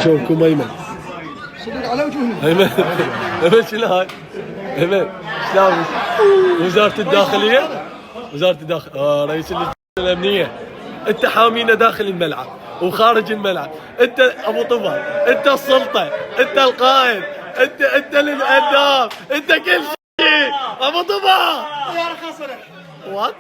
شوفكم ايمن. على وجوهنا. ايمن ايمن شلون؟ ايمن شلون؟ وزارة الداخلية؟ وزارة الداخلية رئيس اللجنة الأمنية. أنت حامينا داخل الملعب وخارج الملعب، أنت أبو طفل، أنت السلطة، أنت القائد، أنت الأداب، أنت كل شيء أبو طفل. يا رخصنا. وات؟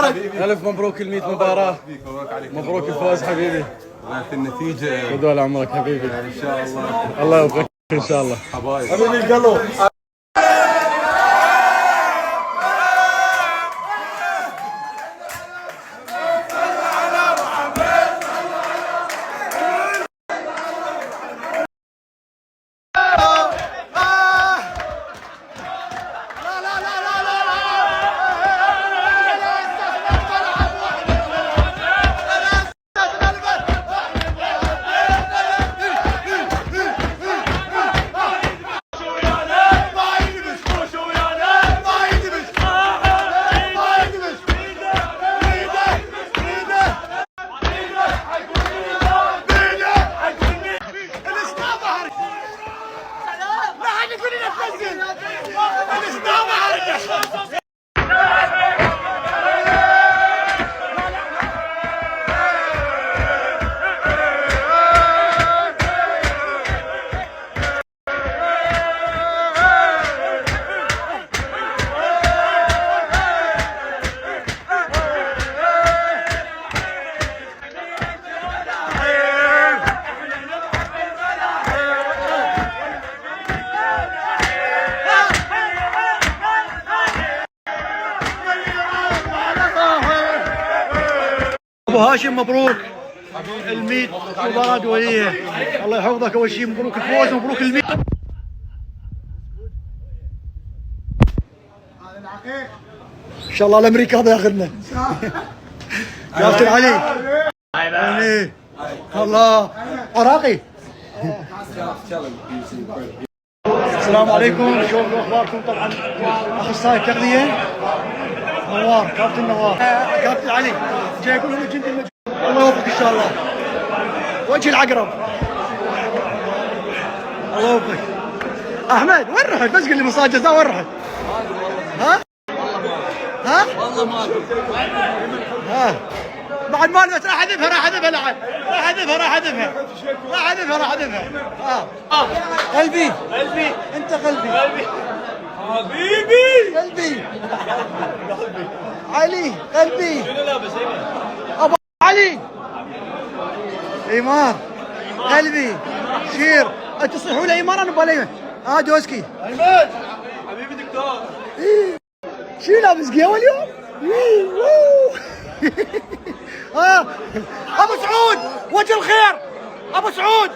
حبيبي ألف مبروك ال100 مباراة. مبروك الفوز حبيبي. النتيجة طول عمرك حبيبي. إن شاء الله. الله يوفقك إن شاء الله حبايب. حبيبي القلب. ابو هاشم مبروك ال100 مباراة دولية. الله يحفظك. اول شيء مبروك الفوز ومبروك ال100. ان شاء الله الامريكا هذا ياخذنا. كابتن علي. عيني. الله عراقي. السلام عليكم، شلون اخباركم؟ طبعا اخصائي التغذيه نوار، كابتن نوار. كابتن علي جاي يقول لهم الجندي المجهول. الله يوفقك ان شاء الله. وجه العقرب. الله يوفقك. احمد وين رحت؟ بس قل لي مصاج جزاء وين رحت؟ ها؟ ها؟ والله ما ها بعد ما نبت. راح اذبها راح اذبها لعب. راح اذبها راح اذبها راح اذبها راح اذبها. قلبي قلبي انت قلبي قلبي حبيبي قلبي علي قلبي. شنو لابس ايمن؟ ابو علي ايمان قلبي شير. انت تصيحوا لي ايمان انا بقول ايمن. دوسكي ايمن حبيبي دكتور. شنو لابس قهوه اليوم؟ ابو سعود وجه الخير. ابو سعود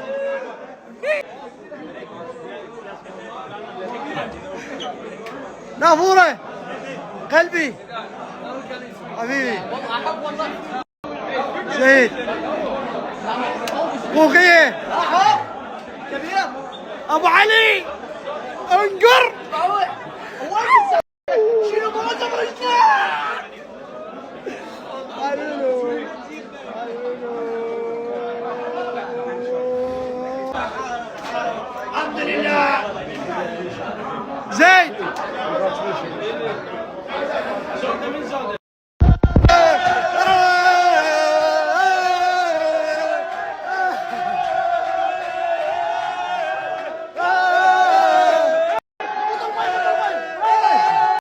نافوره قلبي حبيبي سيد بوقيه ابو علي